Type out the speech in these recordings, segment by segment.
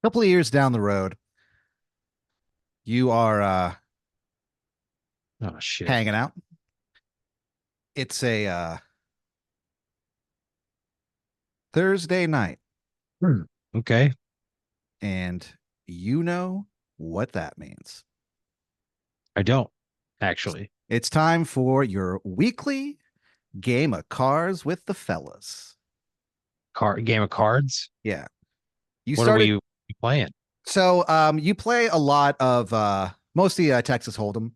couple of years down the road, you are Oh shit. hanging out. It's a Thursday night, Hmm. Okay. and you know what that means. I don't actually. It's time for your weekly game of cards with the fellas. Card game of cards. Yeah. You What are started we playing? so you play a lot of mostly Texas Hold'em,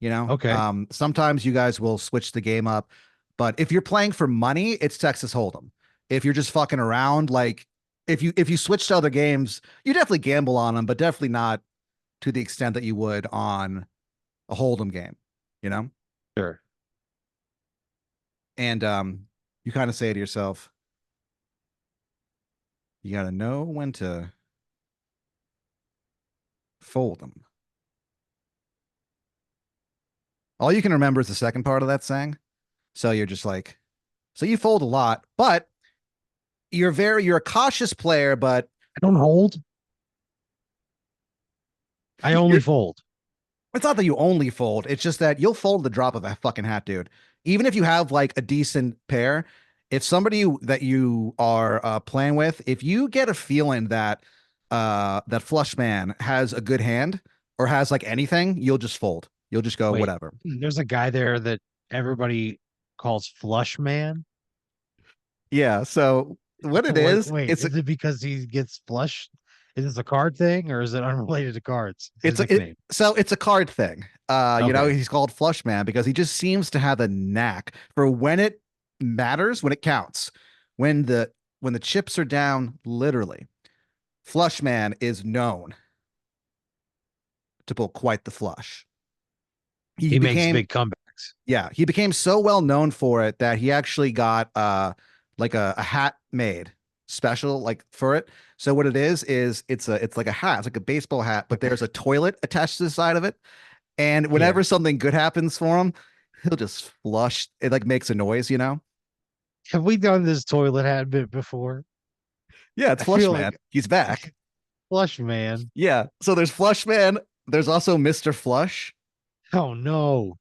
you know. Okay. Sometimes you guys will switch the game up, but if you're playing for money, it's Texas Hold'em. If you're just fucking around, like if you switch to other games, you definitely gamble on them, but definitely not to the extent that you would on a Hold'em game, you know? Sure. And you kind of say to yourself, you got to know when to fold them. All you can remember is the second part of that saying. So you're just like, so you fold a lot, but you're a cautious player, but I don't hold. I only you're fold. it's not that you only fold. It's just that you'll fold the drop of a fucking hat, dude. Even if you have like a decent pair, if somebody that you are playing with, if you get a feeling that that flush man has a good hand or has like anything, you'll just fold. You'll just go Wait, whatever. there's a guy there that everybody calls Flush Man. Yeah. So what it What? is, Wait, is it because he gets flushed? Is this a card thing or is it unrelated to cards? It's his nickname. it's a card thing. Okay. He's called Flush Man because he just seems to have a knack for when it matters, when it counts, when the chips are down, literally. Flush Man is known to pull quite the flush. He He makes became big comebacks. Yeah, he became so well known for it that he actually got like a hat made special like for it. So what it is it's like a hat, it's like a baseball hat, but there's a toilet attached to the side of it. And Yeah. whenever something good happens for him, he'll just flush. It like makes a noise, you know? Have we done this toilet hat bit before? Yeah, it's I Flush feel Man. like He's back. Flush Man. Yeah. So there's Flush Man. There's also Mr. Flush. Oh no.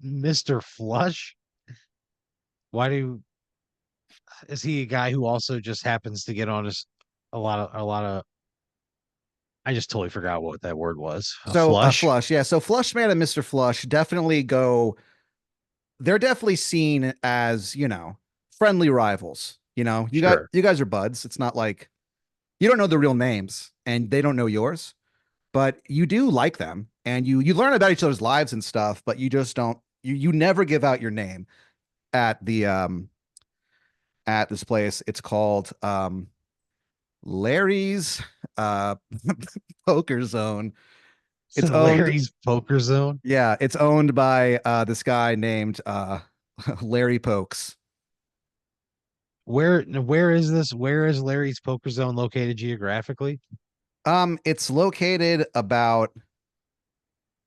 Mr. Flush? Why do is he a guy who also just happens to get on us a lot of I just totally forgot what that word was. A So flush? Flush, yeah. So Flush Man and Mr. Flush definitely go. They're definitely seen as friendly rivals. Sure. You guys are buds. It's not like you don't know the real names and they don't know yours, but you do like them and you learn about each other's lives and stuff. But you just don't. You never give out your name at the at this place. It's called Larry's uh Poker Zone. It's owned Larry's Poker Zone. Yeah, it's owned by this guy named Larry Pokes. Where is this? Where is Larry's Poker Zone located geographically? It's located about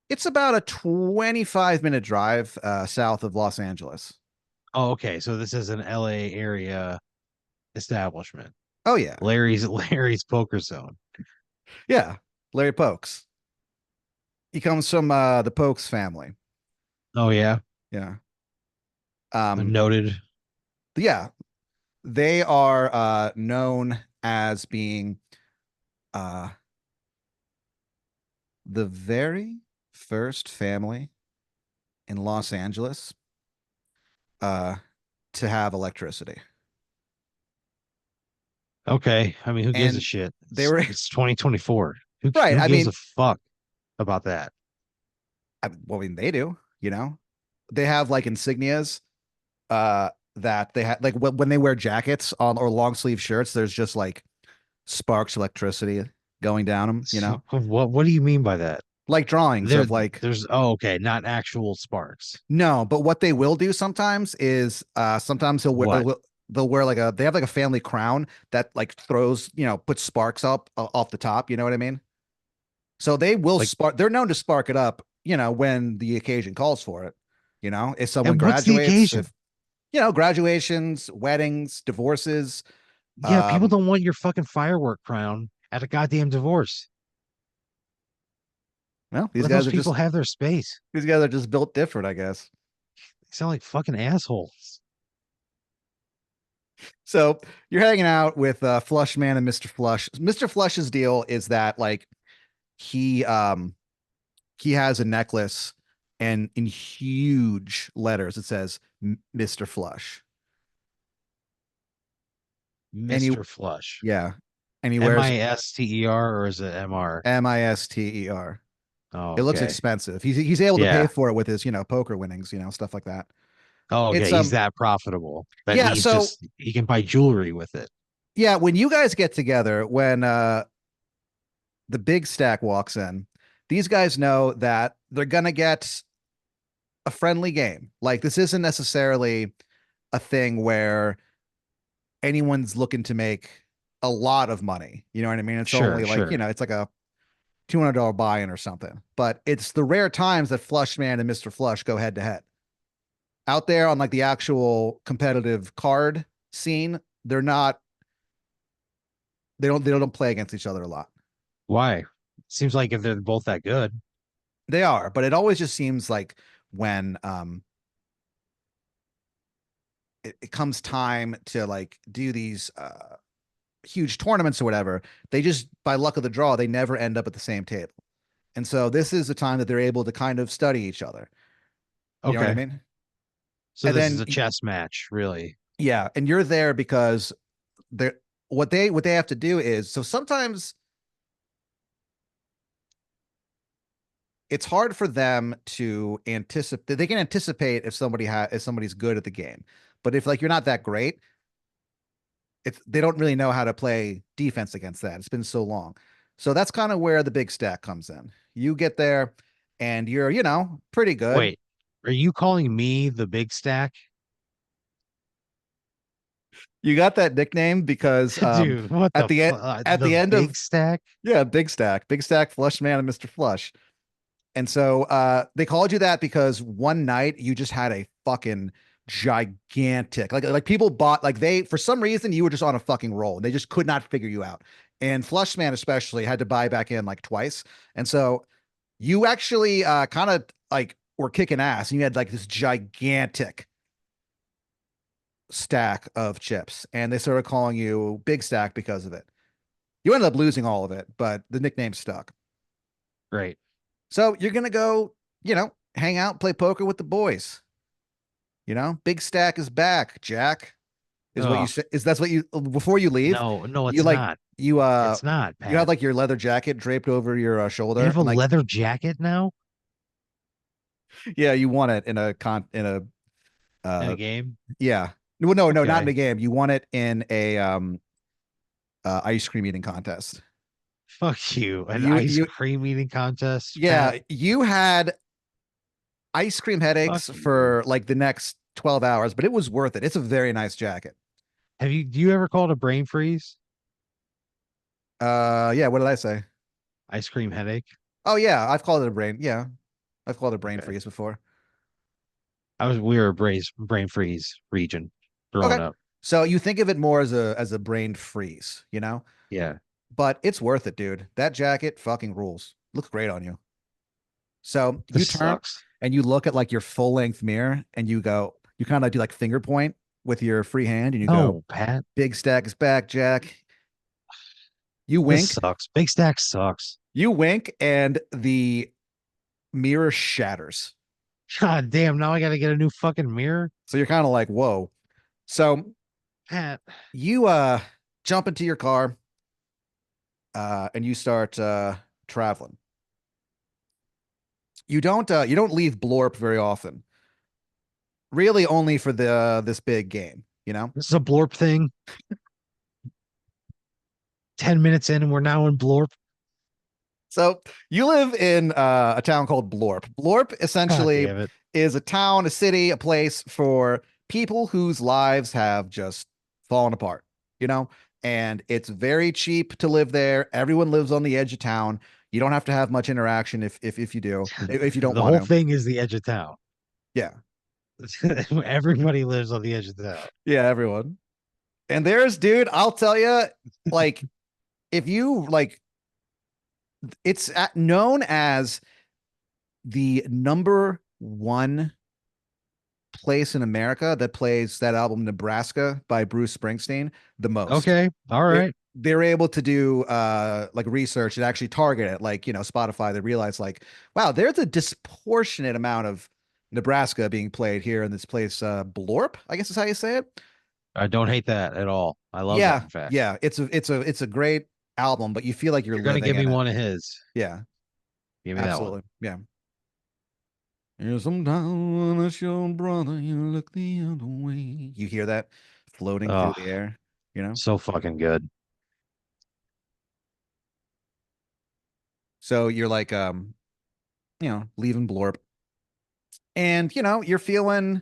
it's about a 25-minute drive south of Los Angeles. Oh, okay. So this is an LA area establishment. Oh yeah. Larry's Poker Zone. Yeah, Larry Pokes. He comes from the Pokes family. Oh yeah. Yeah. Um Noted. yeah, they are known as being uh the very first family in Los Angeles uh to have electricity. Okay. I mean, who gives a And shit? they It's, were it's 2024. Who right. who gives a fuck about that? Well, I mean, they do, they have like insignias that they had like when they wear jackets on or long sleeve shirts, there's just like sparks electricity going down them, So, what do you mean by that? like drawings There of like there's oh okay, not actual sparks. no, but what they will do sometimes is sometimes What? they'll wear like they have like a family crown that like throws, puts sparks up off the top, you know what I mean? So they will Like spark. They're known to spark it up, when the occasion calls for it. If someone and what's the graduates, occasion? if graduations, weddings, divorces. Yeah, people Um, don't want your fucking firework crown at a goddamn divorce. Well, Let those people have their space. these guys are just built different, I guess. They sound like fucking assholes. So you're hanging out with Flush Man and Mr. Flush. Mr. Flush's deal is that like he um he has a necklace and in huge letters it says Mr. Flush. And he Mr. Flush. yeah, and he wears Mister, or is it Mr? Mister. Oh, It looks okay. expensive. He's able to pay Yeah. for it with his, poker winnings, stuff like that. Oh, It's okay. He's that profitable that yeah, so he can buy jewelry with it. yeah, when you guys get together, when the big stack walks in, these guys know that they're gonna get a friendly game. Like this isn't necessarily a thing where anyone's looking to make a lot of money. You know what I mean? It's Sure, only like, sure. it's like a $200 buy-in or something. But it's the rare times that Flush Man and Mr. Flush go head to head. Out there on like the actual competitive card scene, they're not they don't play against each other a lot. Why? Seems like if they're both that good. They are, but it always just seems like when it comes time to like do these huge tournaments or whatever, they just by luck of the draw, they never end up at the same table. And so this is the time that they're able to kind of study each other. You know what I Okay. mean? So And this is then a chess match, really. yeah, and you're there because they're what they have to do is so sometimes it's hard for them to anticipate. They can anticipate if somebody's good at the game, but if like you're not that great, they don't really know how to play defense against that. It's been so long. So that's kind of where the big stack comes in. You get there and you're, pretty good. Wait, are you calling me the big stack? You got that nickname because Dude, what at the the end fuck? at The the end big of stack? yeah, Big Stack, Flush Man, and Mr. Flush. And so they called you that because one night you just had a fucking gigantic like people bought like they for some reason you were just on a fucking roll and they just could not figure you out. And Flushman especially had to buy back in like twice. And so you actually kind of like were kicking ass and you had like this gigantic stack of chips and they started calling you Big Stack because of it. You ended up losing all of it, but the nickname stuck. Right. So you're gonna go, hang out, play poker with the boys. Big Stack is back. Jack is what you Oh, say. Is that's what you before you leave? no, no, You it's like not. you It's not, you have Pat. like your leather jacket draped over your You shoulder have a and like leather jacket now yeah, you won it in a in a uh game? yeah. Well, no, not in Okay. a game. You won it in a ice cream eating contest. Fuck you. An You ice you cream eating contest, Pat? yeah, you had ice cream Fuck headaches you. for like the next 12 hours, but it was worth it. It's a very nice jacket. Do you ever call it a brain freeze? Yeah, what did I say? Ice cream headache? Oh yeah, I've called it a brain. Yeah, I've called it a brain Okay. freeze before. We were a brain freeze region growing Okay. up. So you think of it more as a brain freeze, Yeah. but it's worth it, dude. That jacket fucking rules. Looks great on you. So you This turn sucks. and you look at like your full length mirror and you kind of do like finger point with your free hand and you go, No, Pat. Big Stack is back, Jack. You This wink, sucks. Big stack sucks. and the mirror shatters. God damn, now I gotta get a new fucking mirror. So you're kind of like, whoa. So Pat. you jump into your car and you start traveling. You don't leave Blorp very often. Really only for this big game. This is a blorp thing. 10 minutes in and we're now in blorp. So you live in a town called Blorp. Blorp God essentially damn it. is a town, a city, a place for people whose lives have just fallen apart, you know? And it's very cheap to live there. Everyone lives on the edge of town. You don't have to have much interaction if you do, if you don't The want whole to. thing is the edge of town. Yeah. Everybody lives on the edge of town. Yeah, everyone. And dude, I'll tell you, like if you like, known as the number one place in America that plays that album Nebraska by Bruce Springsteen the most. Okay. All They're right. they're able to do like research and actually target it. Like, Spotify, they realize like, wow, there's a disproportionate amount of Nebraska being played here in this place, Blorp, I guess is how you say it. I don't hate that at all. I love that, Yeah, in fact. yeah. It's a great album, but you feel like If you're you're gonna living give me in it. one of his, Yeah, give me that one. absolutely. Yeah. Yeah, sometimes when it's your brother, you look the other way. You hear that floating through Oh, the air, you know? so fucking good. So you're like, leaving Blorp. And, you're feeling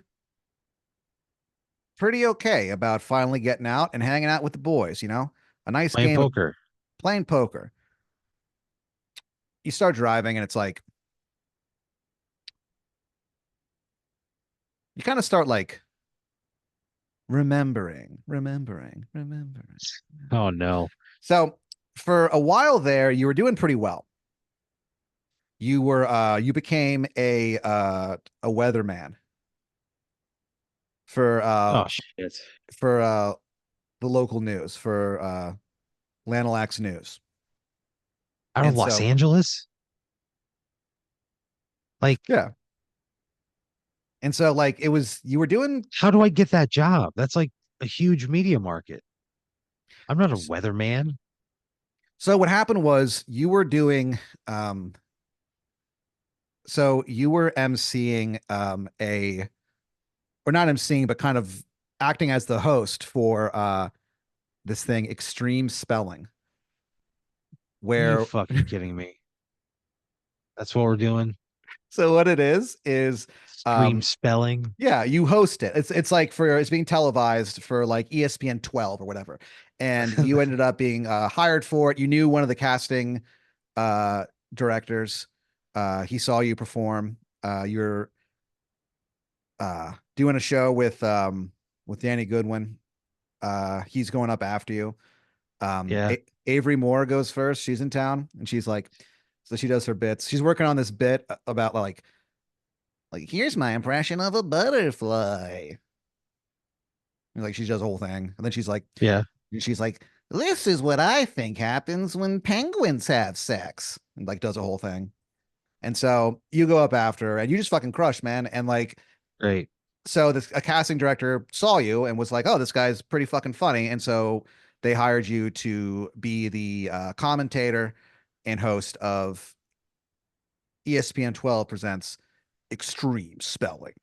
pretty okay about finally getting out and hanging out with the boys, A nice Playing game of poker. playing poker. You start driving and it's like, you kind of start like remembering. Oh no. So for a while there, you were doing pretty well. You became a weatherman for Oh shit. the local news for Lanalax News. Out of And Los so Angeles? Like, yeah. And so like it was you were doing how do I get that job? That's like a huge media market. I'm not a weatherman. so what happened was you were doing um so you were emceeing a or not emceeing but kind of acting as the host for this thing Extreme Spelling Are you where fucking kidding me? That's what we're doing. so what it is Stream spelling. yeah, you host it. It's like it's being televised for like ESPN 12 or whatever. And you ended up being hired for it. You knew one of the casting uh directors. He saw you perform. You're doing a show with Danny Goodwin. He's going up after you. Yeah. Avery Moore goes first. She's in town and she's like, so she does her bits. She's working on this bit about like here's my impression of a butterfly. And, like she does the whole thing, and then Yeah. she's like, this is what I think happens when penguins have sex, and like does a whole thing. And so you go up after her, and you just fucking crush, man. And like, Great. so this a casting director saw you and was like, oh, this guy's pretty fucking funny, and so they hired you to be the commentator and host of ESPN 12 presents Extreme Spelling.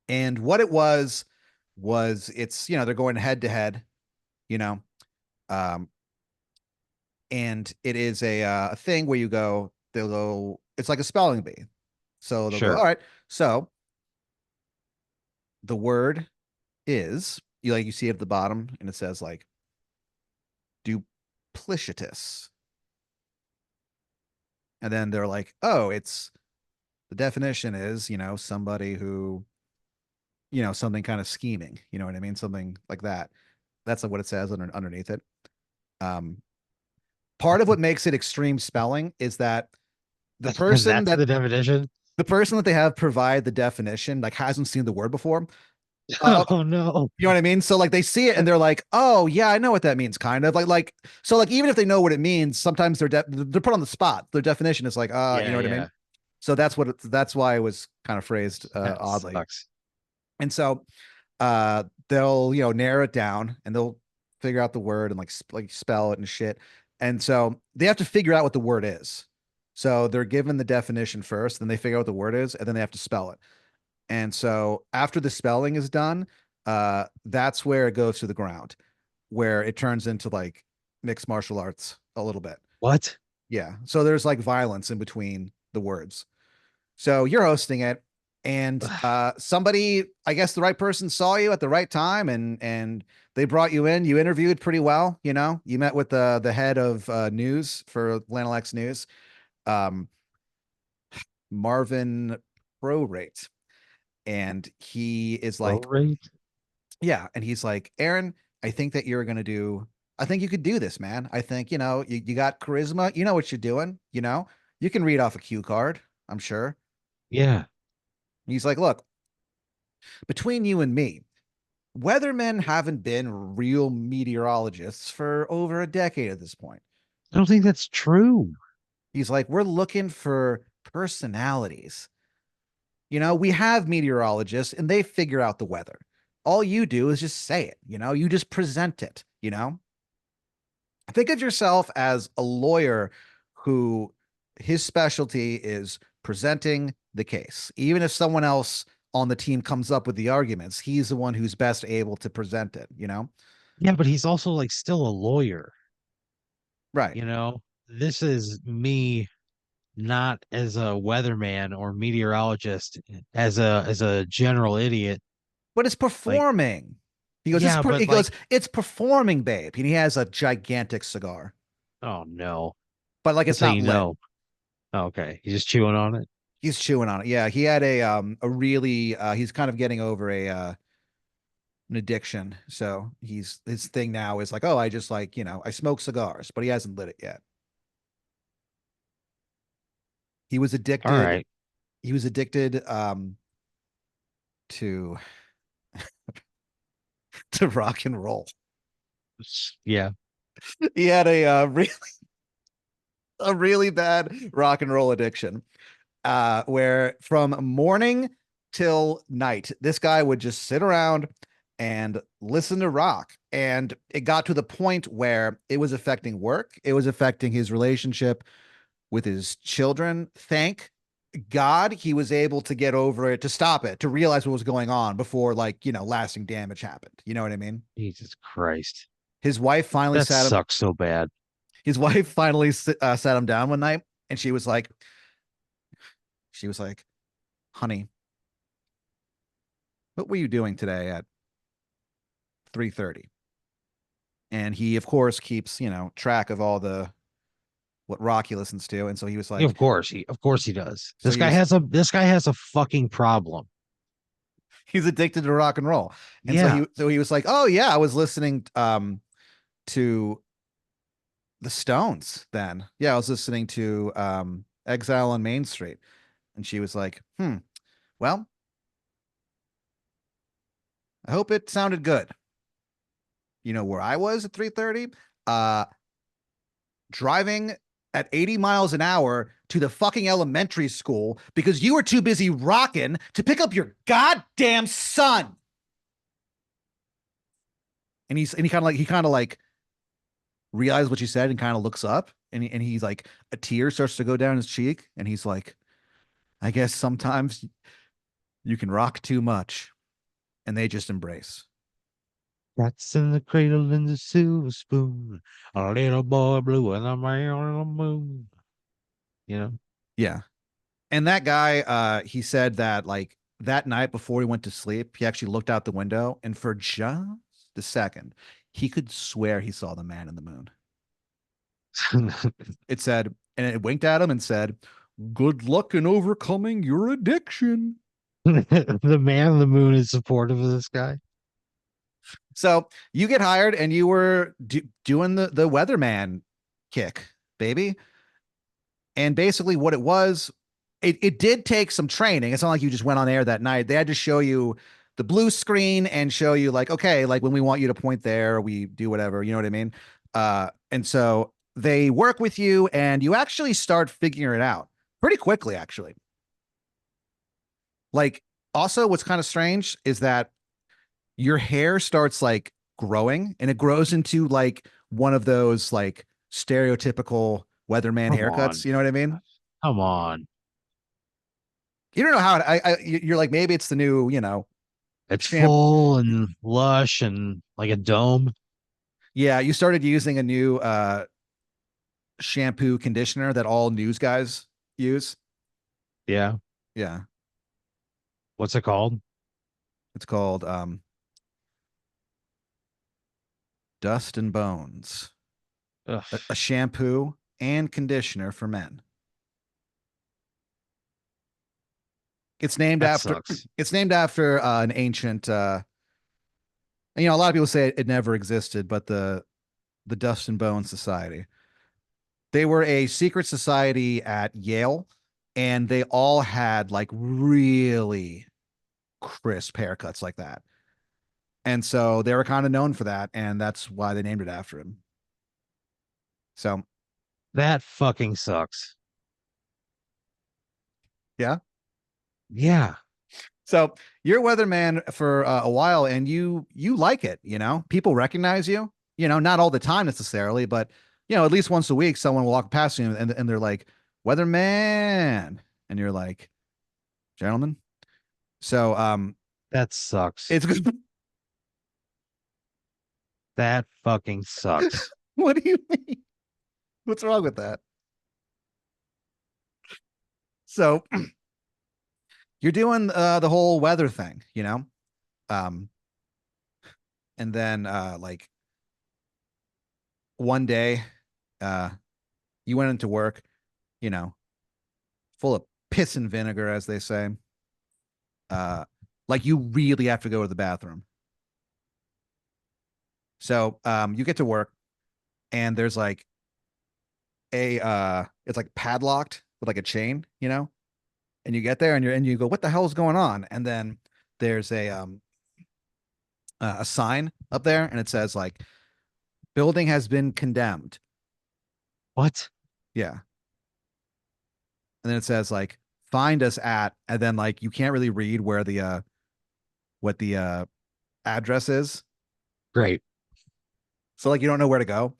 And what it was it's they're going head to head, you know, um, and it is a thing where they'll go, it's like a spelling bee. So they'll go, Sure. all right, so the word is you see it at the bottom and it says like duplicitous, and then they're like, oh, it's the definition is somebody who something kind of scheming, you know what I mean, something like that. That's like what it says underneath it. Um, Part of what makes it extreme spelling is that the person That's that the definition. the person that they have provide the definition like hasn't seen the word before. Oh no. You know what I mean? So like they see it and they're like, "Oh yeah, I know what that means." Kind of like so like even if they know what it means, sometimes they're put on the spot. Their definition is like, you Yeah, know what I mean? yeah. So that's why it was kind of phrased That oddly. sucks. And so they'll narrow it down and they'll figure out the word and like spell it and shit. And so they have to figure out what the word is. So they're given the definition first, then they figure out what the word is, and then they have to spell it. And so after the spelling is done, that's where it goes to the ground, where it turns into like mixed martial arts a little bit. What? Yeah. So there's like violence in between the words. So you're hosting it, and somebody, I guess the right person saw you at the right time, and they brought you in. You interviewed pretty well. You met with the head of news for Lanalax News, um, Marvin Prorate, and he is Low like, rate? yeah, and he's like, Aaron, I think that you're gonna do I think you could do this, man. I think, you got charisma. You know what you're doing. You can read off a cue card, I'm sure. Yeah. He's like, look, between you and me, weathermen haven't been real meteorologists for over a decade at this point. I don't think that's true. He's like, we're looking for personalities. We have meteorologists and they figure out the weather. All you do is just say it, you just present it. Think of yourself as a lawyer who his specialty is presenting the case. Even if someone else on the team comes up with the arguments, he's the one who's best able to present it. Yeah, but he's also like still a lawyer, Right. you know? This is me not as a weatherman or meteorologist, as a general idiot. But it's Like, performing. He goes, yeah, he but goes, like, it's performing, babe. And he has a gigantic cigar, oh no. but like That's it's how not you lit. know. Oh, okay. He's just chewing on it. He's chewing on it. Yeah, he had a really he's kind of getting over an addiction. So his thing now is like, oh, I just like, I smoke cigars, but he hasn't lit it yet. He was All addicted. right. He was addicted to to rock and roll. Yeah. He had a really bad rock and roll addiction. Where from morning till night, this guy would just sit around and listen to rock. And it got to the point where it was affecting work, it was affecting his relationship with his children. Thank God he was able to get over it, to stop it, to realize what was going on before, like, lasting damage happened. You know what I mean? Jesus Christ. His wife finally That sat him. sucks so bad. His wife finally sat him down one night, and she was like, honey, what were you doing today at 3:30? And he, of course, keeps, track of all the what rock he listens to. And so he was Yeah, like, of course he does. so he was This guy has a fucking problem. he's addicted to rock and roll. And so Yeah. he was like, oh yeah, I was listening to the Stones then. Yeah, I was listening to Exile on Main Street. And she was like, well, I hope it sounded good. You know where I was at 3:30? Uh Driving at 80 miles an hour to the fucking elementary school because you were too busy rocking to pick up your goddamn son. And he kind of like realizes what she said and kind of looks up, and he's like, a tear starts to go down his cheek, and he's like, I guess sometimes you can rock too much. And they just embrace. That's in the cradle in the silver spoon. A little boy blue and a man on the moon. You know? Yeah. And that guy, he said that like that night before he went to sleep, he actually looked out the window, and for just a second, he could swear he saw the man in the moon. It said, and it winked at him and said, good luck in overcoming your addiction. The man on the moon is supportive of this guy. So you get hired and you were doing the weatherman kick, baby. And basically what it was, it did take some training. It's not like you just went on air that night. They had to show you the blue screen and show you like, okay, like when we want you to point there, we do whatever, you know what I mean? And so they work with you and you actually start figuring it out pretty quickly, actually. Like, also what's kind of strange is that your hair starts like growing, and it grows into like one of those like stereotypical weatherman Come on. haircuts. You know what I mean? Come on. You don't know how you're like, maybe it's the new, It's champ. full and lush and like a dome. Yeah. You started using a new, shampoo conditioner that all news guys use. Yeah. Yeah. What's it called? It's called, Dust and Bones, Ugh, a shampoo and conditioner for men. It's named that after, sucks. it's named after an ancient, a lot of people say it never existed, but the Dust and Bones Society. They were a secret society at Yale, and they all had like really crisp haircuts like that. And so they were kind of known for that, and that's why they named it after him. So That fucking sucks. yeah. Yeah. So you're a weatherman for a while, and you like it. You know, people recognize you. You know, not all the time necessarily, but at least once a week, someone will walk past you, and they're like, "Weatherman," and you're like, "Gentlemen." So That sucks. it's good. That fucking sucks. What do you mean? What's wrong with that? So you're doing the whole weather thing, um, and then like one day, uh, you went into work, you know, full of piss and vinegar, as they say. Uh, like you really have to go to the bathroom. So you get to work, and there's like it's like padlocked with like a chain, and you get there, and you go, what the hell is going on? And then there's a sign up there, and it says like, building has been condemned. What? Yeah. And then it says like, find us at, and then like you can't really read where the what the address is. Great. So like you don't know where to go.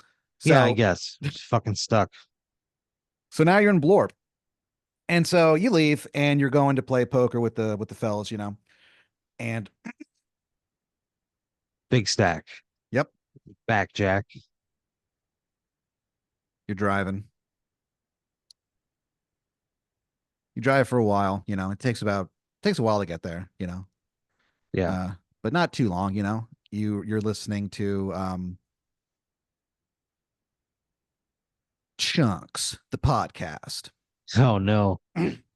Yeah, I So guess. Just fucking stuck. so now you're in Blorp. And so you leave, and you're going to play poker with the fellas, And Big stack. yep, Back jack. you're driving. You drive for a while, it takes a while to get there, Yeah. Uh but not too long, you're listening to Chunks, the podcast. Oh no.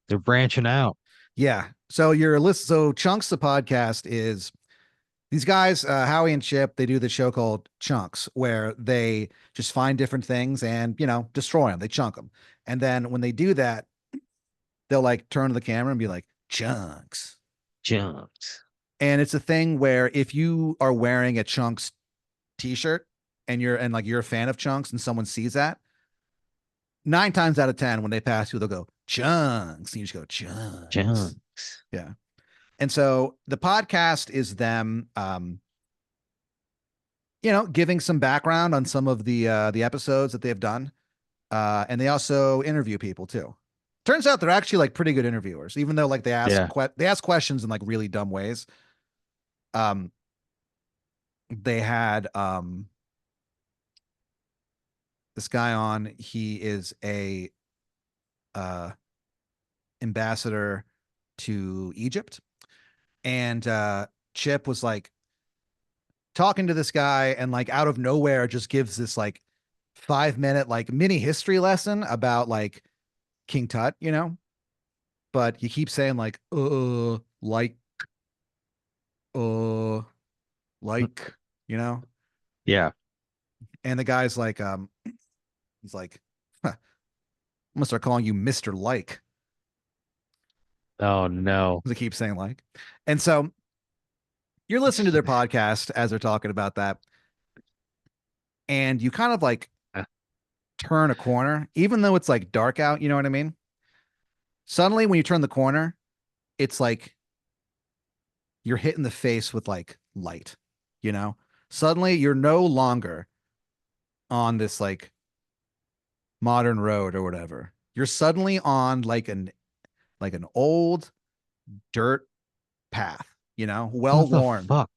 They're branching out. Yeah. So so Chunks, the podcast is these guys, Howie and Chip, they do the show called Chunks, where they just find different things and, destroy them. They chunk them. And then when they do that, they'll like turn to the camera and be like, Chunks. Jumped. And it's a thing where if you are wearing a Chunks t-shirt, and like you're a fan of Chunks, and someone sees that, 9 times out of 10, when they pass you, they'll go, Chunks. And you just go, Chunks. Jumps. Yeah. And so the podcast is them giving some background on some of the episodes that they've done. And they also interview people too. Turns out they're actually like pretty good interviewers, even though like Yeah. they ask questions in like really dumb ways. Um they had this guy on. He is a uh ambassador to Egypt. And Chip was like talking to this guy, and like out of nowhere just gives this like 5 minute like mini history lesson about like King Tut, but he keeps saying like uh like, you know, Yeah. and the guy's like he's like, huh, I'm gonna start calling you Mr. Like. Oh no. They keep saying like. And so you're listening to their podcast as they're talking about that, and you kind of like turn a corner, even though it's like dark out, you know what I mean? Suddenly, when you turn the corner, it's like you're hit in the face with like light, you know? Suddenly, you're no longer on this like modern road or whatever. You're suddenly on like an old dirt path, well What the worn. fuck?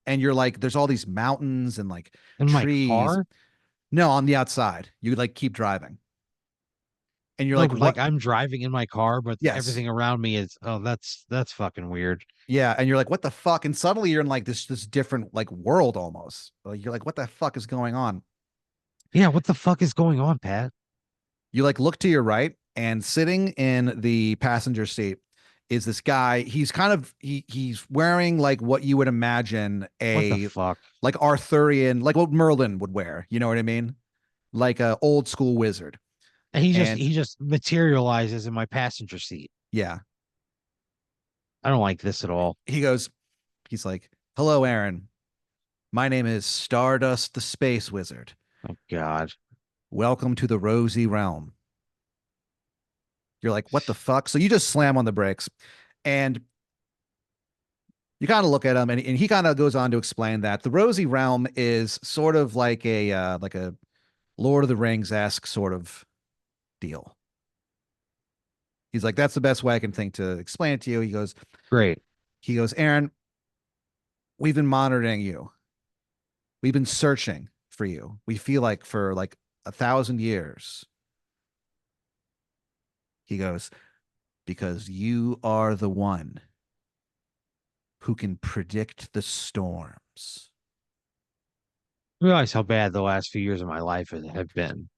And you're like, there's all these mountains and like In my trees. car? No, on the outside. You like keep driving. And you're No, like, but what? like I'm driving in my car, but Yes. everything around me is that's fucking weird. Yeah. And you're like, what the fuck? And suddenly you're in like this different like world almost. Like you're like, what the fuck is going on? Yeah, what the fuck is going on, Pat? You like look to your right, and sitting in the passenger seat is this guy. He's kind of he's wearing like what you would imagine What the a fuck? like Arthurian, like what Merlin would wear. You know what I mean? Like a old school wizard. And And he just materializes in my passenger seat. yeah, I don't like this at all. he goes, he's like, "Hello, Aaron. My name is Stardust the Space Wizard. Oh God. Welcome to the Rosy Realm." You're like, "What the fuck?" So you just slam on the brakes, and you kind of look at him, and he kind of goes on to explain that the Rosy Realm is sort of like a Lord of the Rings esque sort of deal. He's like, "That's the best way I can think to explain it to you." Great. He goes, "Aaron, we've been monitoring you. We've been searching for you. We feel like for like 1,000 years." He goes, "Because you are the one who can predict the storms." Realize how bad the last few years of my life have been,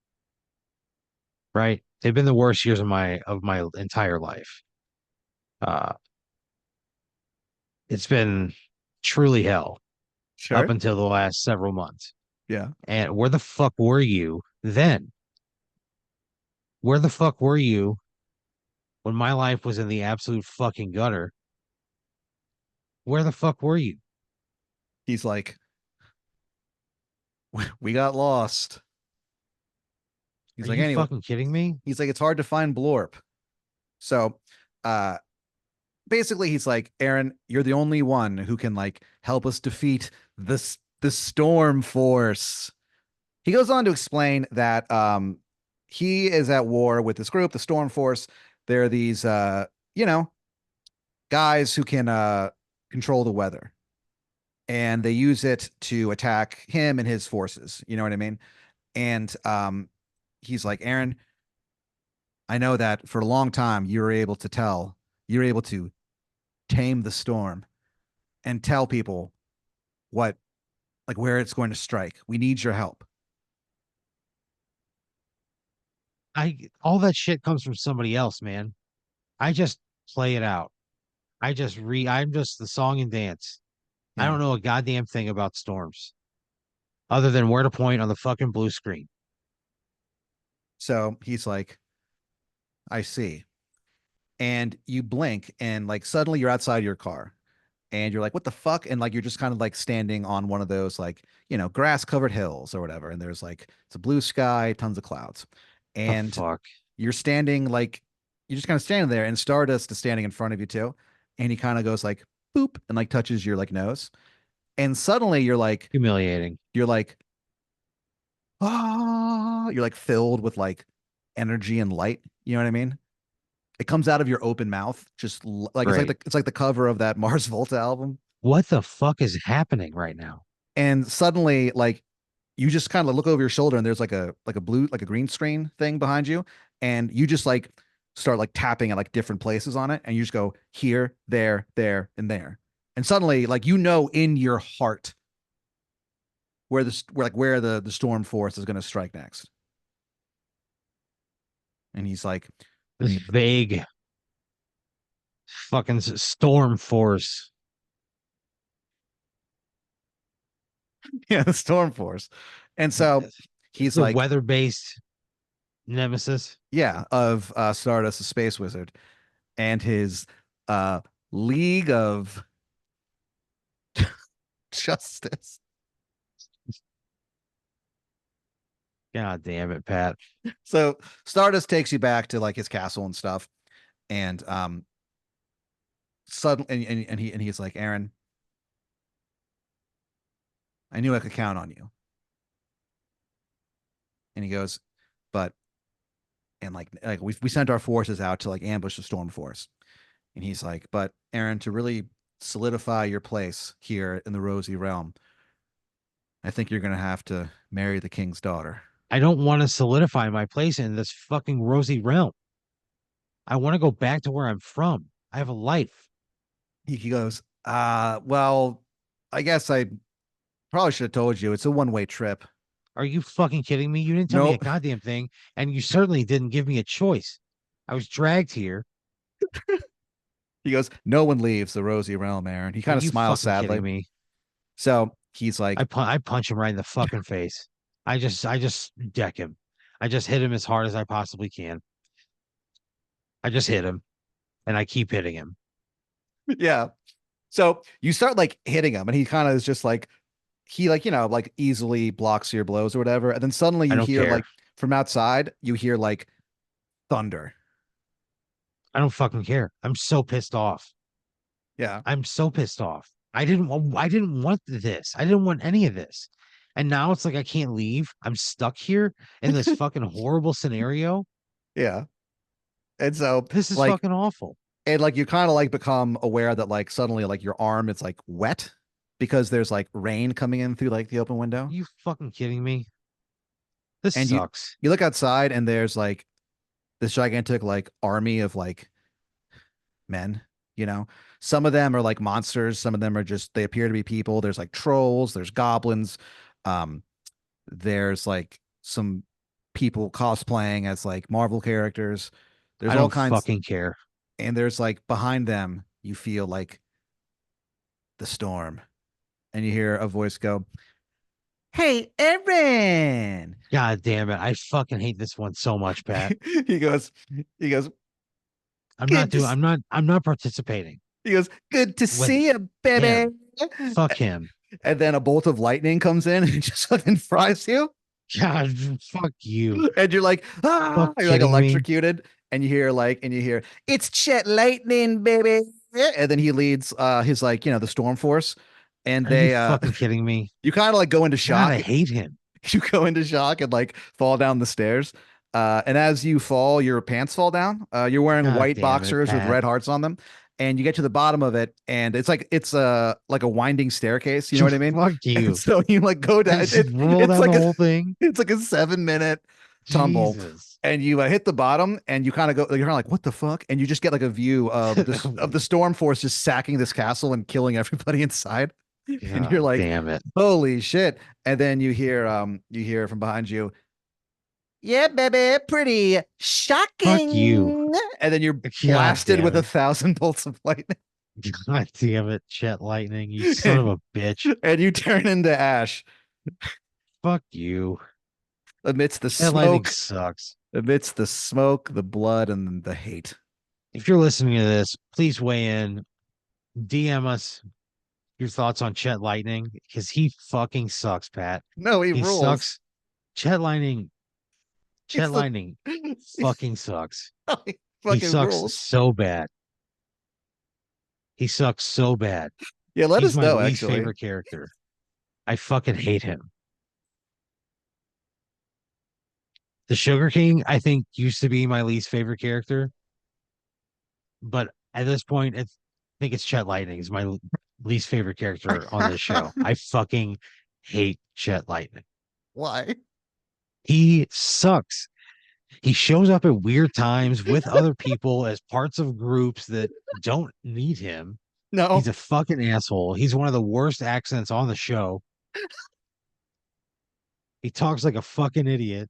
right? They've been the worst years of my entire life. Uh, it's been truly hell up Sure. until the last several months. Yeah. And where the fuck were you then? Where the fuck were you when my life was in the absolute fucking gutter? Where the fuck were you? He's like, "We got lost." Are He's like, you "Anyway," fucking kidding me? he's like, "It's hard to find Blorp." So, uh, basically, he's like, "Aaron, you're the only one who can like help us defeat the Storm Force." He goes on to explain that he is at war with this group, the Storm Force. They're these you know, guys who can control the weather, and they use it to attack him and his forces. You know what I mean? And he's like, "Aaron, I know that for a long time you're able to tame the storm and tell people what like where it's going to strike. We need your help." I all that shit comes from somebody else, man. I just play it out. I'm just the song and dance. I Yeah. don't know a goddamn thing about storms other than where to point on the fucking blue screen. So he's like, "I see." And you blink, and like suddenly you're outside your car, and you're like, "What the fuck?" And like you're just kind of like standing on one of those like, grass covered hills or whatever. And there's like it's a blue sky, tons of clouds. The And fuck? you're standing like you're just kind of standing there, and Stardust is standing in front of you too. And he kind of goes like boop and like touches your like nose. And suddenly Humiliating. you're like, ah, you're like filled with like energy and light. You know what I mean? It comes out of your open mouth, just like Great. it's like the cover of that Mars Volta album. What the fuck is happening right now? And suddenly, like you just kind of look over your shoulder, and there's like a blue like a green screen thing behind you, and you just like start like tapping at like different places on it, and you just go here, there, and there, and suddenly, like in your heart where the storm force is going to strike next. And he's like, This vague fucking storm force. "Yeah, the storm force." And so he's The like, weather-based nemesis. "Yeah, of Stardust, the Space Wizard, and his uh League of Justice." God damn it, Pat. So Stardust takes you back to like his castle and stuff, and suddenly, and he's like, "Aaron, I knew I could count on you." And he goes, "But," and like we sent our forces out to like ambush the storm force. And he's like, "But Aaron, to really solidify your place here in the Rosy Realm, I think you're gonna have to marry the king's daughter." I don't want to solidify my place in this fucking rosy realm. I want to go back to where I'm from. I have a life. He goes, well, I guess I probably should have told you it's a one-way trip." Are you fucking kidding me? You didn't tell me No, a goddamn thing, and you certainly didn't give me a choice. I was dragged here. He goes, no one leaves the rosy realm, Aaron. He Are kind of you smiles fucking sadly. kidding me? So he's like, I punch him right in the fucking face. I just deck him. I just hit him as hard as I possibly can. I just hit him and I keep hitting him. yeah. So you start like hitting him, and he kind of is just like, he like, like easily blocks your blows or whatever. And then suddenly I you don't hear care. like from outside, you hear like thunder. I don't fucking care. I'm so pissed off. Yeah. I'm so pissed off. I didn't want this. I didn't want any of this. And now it's like I can't leave. I'm stuck here in this fucking horrible scenario. Yeah. And so This is like, fucking awful. and like you kind of like become aware that like suddenly like your arm is like wet because there's like rain coming in through like the open window. You fucking kidding me? This And sucks. you look outside and there's like this gigantic like army of like men, you know. Some of them are like monsters, some of them are just they appear to be people. There's like trolls, there's goblins, um there's like some people cosplaying as like Marvel characters. There's I all don't kinds, fucking care. and there's like behind them you feel like the storm, and you hear a voice go, "Hey, Aaron." God damn it. I fucking hate this one so much, Pat. he goes, he goes, I'm not good to, doing I'm not participating he goes, good to with see you, baby. him. Fuck him. And then a bolt of lightning comes in and just fucking fries you. God, fuck you. And you're like, Fuck you're like kidding me? electrocuted. And you hear like, and you hear, it's Chet Lightning, baby. And then he leads his like, the Storm Force. And Are you they fucking kidding me? you kind of like go into God, I shock. hate him. You go into shock and like fall down the stairs. And as you fall, your pants fall down. You're wearing God white damn it, boxers with Pat. red hearts on them. And you get to the bottom of it, and it's like a winding staircase. You know what I mean? Fuck And you. so you like go I down. just roll It's down the like whole thing. it's like a 7 minute tumble, Jesus. and you hit the bottom, and you kind of go. You're kind of like, what the fuck? And you just get like a view of this of the storm force just sacking this castle and killing everybody inside. And you're God like, damn it. holy shit! And then you hear from behind you, yeah, baby, pretty Fuck you. shocking. And then you're God blasted damn with it. 1,000 bolts of lightning, God damn it, Chet Lightning, you son of a bitch. and you turn into ash Fuck you. amidst the Chet Lightning smoke, sucks. the blood, and the hate. If you're listening to this, please weigh in. DM us your thoughts on Chet Lightning because he fucking sucks, Pat. No, he He rules. sucks. Chet Lightning, He's Chet the Lightning fucking sucks. he He fucking sucks rules. so bad. He sucks so bad. Yeah, let He's us my know least actually. favorite character. I fucking hate him. The Sugar King, I think, used to be my least favorite character, but at this point, I think it's Chet Lightning is my least favorite character on this show. I fucking hate Chet Lightning. Why? He sucks. He shows up at weird times with other people as parts of groups that don't need him. No. He's a fucking asshole. He's one of the worst accents on the show. He talks like a fucking idiot.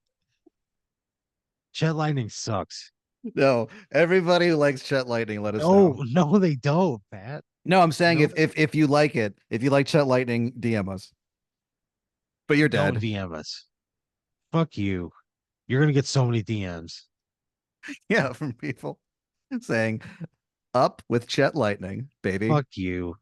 Chet Lightning sucks. No. Everybody who likes Chet Lightning, let us No, know. no, they don't, Pat. No, I'm saying No, if you like it, if you like Chet Lightning, DM us. But you're don't dead. DM us. Fuck you. You're gonna get so many DMs. Yeah, from people saying up with Chet Lightning, baby. Fuck you.